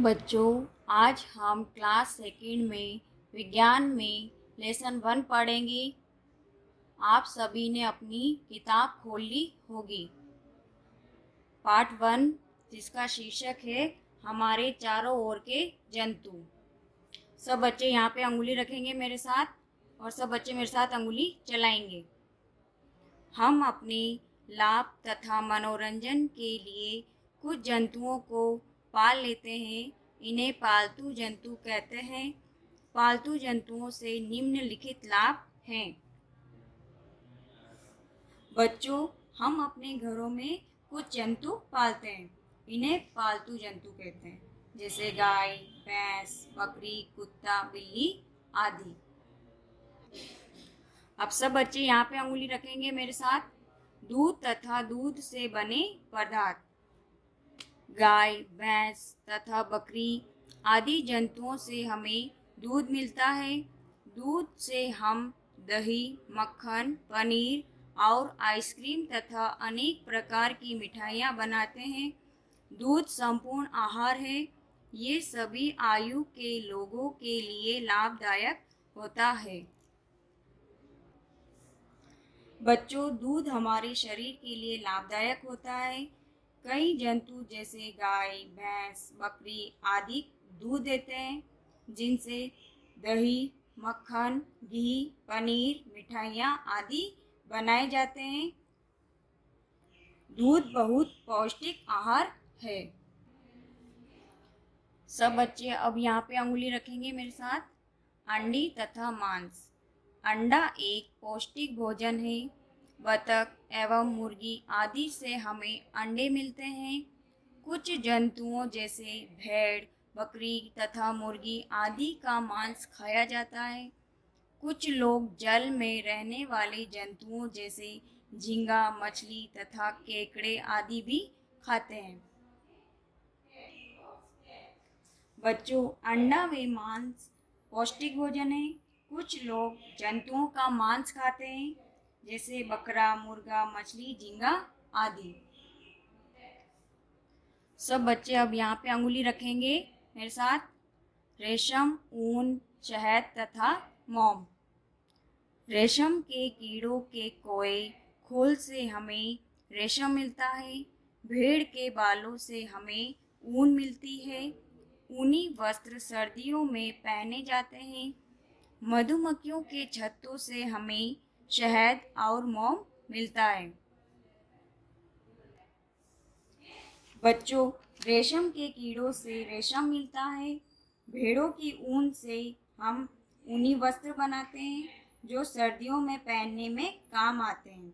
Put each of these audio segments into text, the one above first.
बच्चों, आज हम क्लास सेकंड में विज्ञान में लेसन 1 पढ़ेंगे। आप सभी ने अपनी किताब खोल ली होगी। पार्ट 1 जिसका शीर्षक है हमारे चारों ओर के जंतु। सब बच्चे यहाँ पे अंगुली रखेंगे मेरे साथ और सब बच्चे मेरे साथ अंगुली चलाएंगे। हम अपने लाभ तथा मनोरंजन के लिए कुछ जंतुओं को पाल लेते हैं। इन्हें पालतू जंतु कहते हैं। पालतू जंतुओं से निम्नलिखित लाभ हैं। बच्चों, हम अपने घरों में कुछ जंतु पालते हैं। इन्हें पालतू जंतु कहते हैं, जैसे गाय, भैंस, बकरी, कुत्ता, बिल्ली आदि। अब सब बच्चे यहाँ पे अंगुली रखेंगे मेरे साथ। दूध तथा दूध से बने पदार्थ। गाय, भैंस तथा बकरी आदि जंतुओं से हमें दूध मिलता है। दूध से हम दही, मक्खन, पनीर और आइसक्रीम तथा अनेक प्रकार की मिठाइयाँ बनाते हैं। दूध संपूर्ण आहार है। ये सभी आयु के लोगों के लिए लाभदायक होता है। बच्चों, दूध हमारे शरीर के लिए लाभदायक होता है। कई जंतु जैसे गाय, भैंस, बकरी आदि दूध देते हैं, जिनसे दही, मक्खन, घी, पनीर, मिठाइयाँ आदि बनाए जाते हैं। दूध बहुत पौष्टिक आहार है। सब बच्चे अब यहाँ पे अंगुली रखेंगे मेरे साथ। अंडी तथा मांस। अंडा एक पौष्टिक भोजन है। बतख एवं मुर्गी आदि से हमें अंडे मिलते हैं। कुछ जंतुओं जैसे भेड़, बकरी तथा मुर्गी आदि का मांस खाया जाता है। कुछ लोग जल में रहने वाले जंतुओं जैसे झींगा, मछली तथा केकड़े आदि भी खाते हैं। बच्चों, अंडा व मांस पौष्टिक भोजन है। कुछ लोग जंतुओं का मांस खाते हैं, जैसे बकरा, मुर्गा, मछली, झींगा आदि। सब बच्चे अब यहाँ पे अंगुली रखेंगे मेरे साथ। रेशम, ऊन, शहद तथा मोम। रेशम के कीड़ों के कोए खोल से हमें रेशम मिलता है। भेड़ के बालों से हमें ऊन मिलती है। ऊनी वस्त्र सर्दियों में पहने जाते हैं। मधुमक्खियों के छत्तों से हमें शहद और मोम मिलता है। बच्चों, रेशम के कीड़ों से रेशम मिलता है। भेड़ों की ऊन से हम ऊनी वस्त्र बनाते हैं, जो सर्दियों में पहनने में काम आते हैं।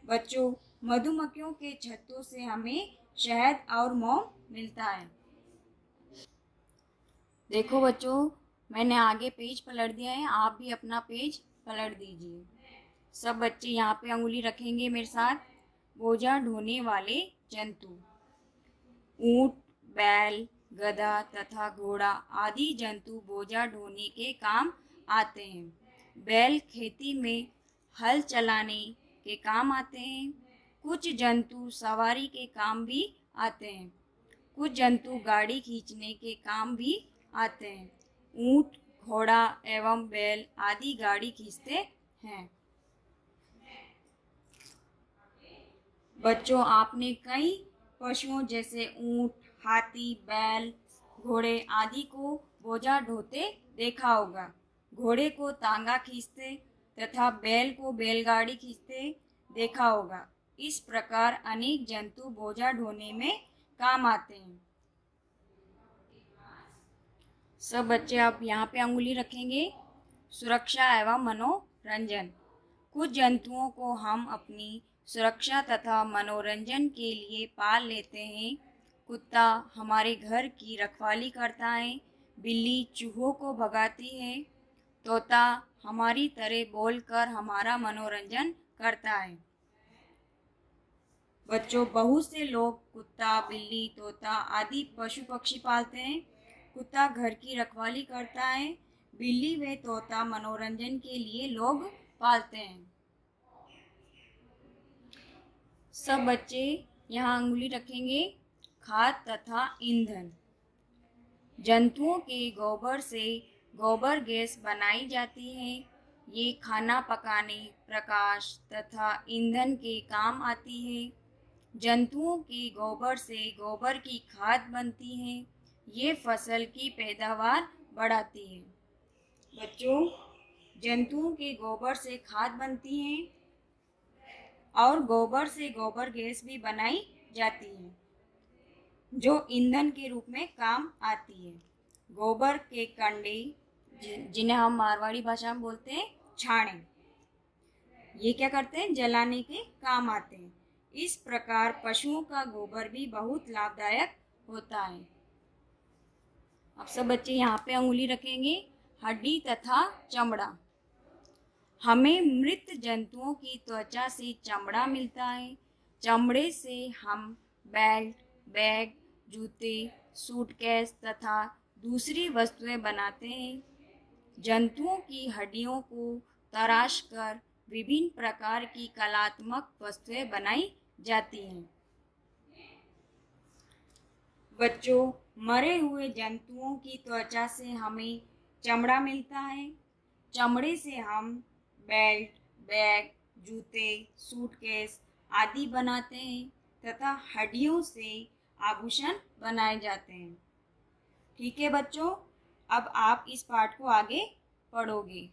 बच्चों, मधुमक्खियों के छत्तों से हमें शहद और मोम मिलता है। देखो बच्चों, मैंने आगे पेज पलट दिया है, आप भी अपना पेज पलट दीजिए। सब बच्चे यहाँ पे अंगुली रखेंगे मेरे साथ। बोझा ढोने वाले जंतु। ऊंट, बैल, गधा तथा घोड़ा आदि जंतु बोझा ढोने के काम आते हैं। बैल खेती में हल चलाने के काम आते हैं। कुछ जंतु सवारी के काम भी आते हैं। कुछ जंतु गाड़ी खींचने के काम भी आते हैं। ऊंट, घोड़ा एवं बैल आदि गाड़ी खींचते हैं। बच्चों, आपने कई पशुओं जैसे ऊंट, हाथी, बैल, घोड़े आदि को बोझा ढोते देखा होगा। घोड़े को तांगा खींचते तथा बैल को बैलगाड़ी खींचते देखा होगा। इस प्रकार अनेक जंतु बोझा ढोने में काम आते हैं। सब बच्चे आप यहाँ पे अंगुली रखेंगे। सुरक्षा एवं मनोरंजन। कुछ जंतुओं को हम अपनी सुरक्षा तथा मनोरंजन के लिए पाल लेते हैं। कुत्ता हमारे घर की रखवाली करता है। बिल्ली चूहों को भगाती है। तोता हमारी तरह बोलकर हमारा मनोरंजन करता है। बच्चों, बहुत से लोग कुत्ता, बिल्ली, तोता आदि पशु पक्षी पालते हैं। कुत्ता घर की रखवाली करता है। बिल्ली व तोता मनोरंजन के लिए लोग पालते हैं। सब बच्चे यहाँ अंगुली रखेंगे। खाद तथा ईंधन। जंतुओं के गोबर से गोबर गैस बनाई जाती है। ये खाना पकाने, प्रकाश तथा ईंधन के काम आती है। जंतुओं के गोबर से गोबर की खाद बनती है। ये फसल की पैदावार बढ़ाती है। बच्चों, जंतुओं के गोबर से खाद बनती है और गोबर से गोबर गैस भी बनाई जाती है जो ईंधन के रूप में काम आती है। गोबर के कंडे, जिन्हें हम मारवाड़ी भाषा में बोलते हैं छाणे, ये क्या करते हैं? जलाने के काम आते हैं। इस प्रकार पशुओं का गोबर भी बहुत लाभदायक होता है। अब सब बच्चे यहाँ पे अंगुली रखेंगे। हड्डी तथा चमड़ा। हमें मृत जंतुओं की त्वचा से चमड़ा मिलता है। चमड़े से हम बेल्ट, बैग, जूते, सूटकेस तथा दूसरी वस्तुएं बनाते हैं। जंतुओं की हड्डियों को तराश कर विभिन्न प्रकार की कलात्मक वस्तुएं बनाई जाती हैं। बच्चों, मरे हुए जंतुओं की त्वचा से हमें चमड़ा मिलता है। चमड़े से हम बेल्ट, बैग, जूते, सूटकेस आदि बनाते हैं तथा हड्डियों से आभूषण बनाए जाते हैं। ठीक है बच्चों, अब आप इस पाठ को आगे पढ़ोगे।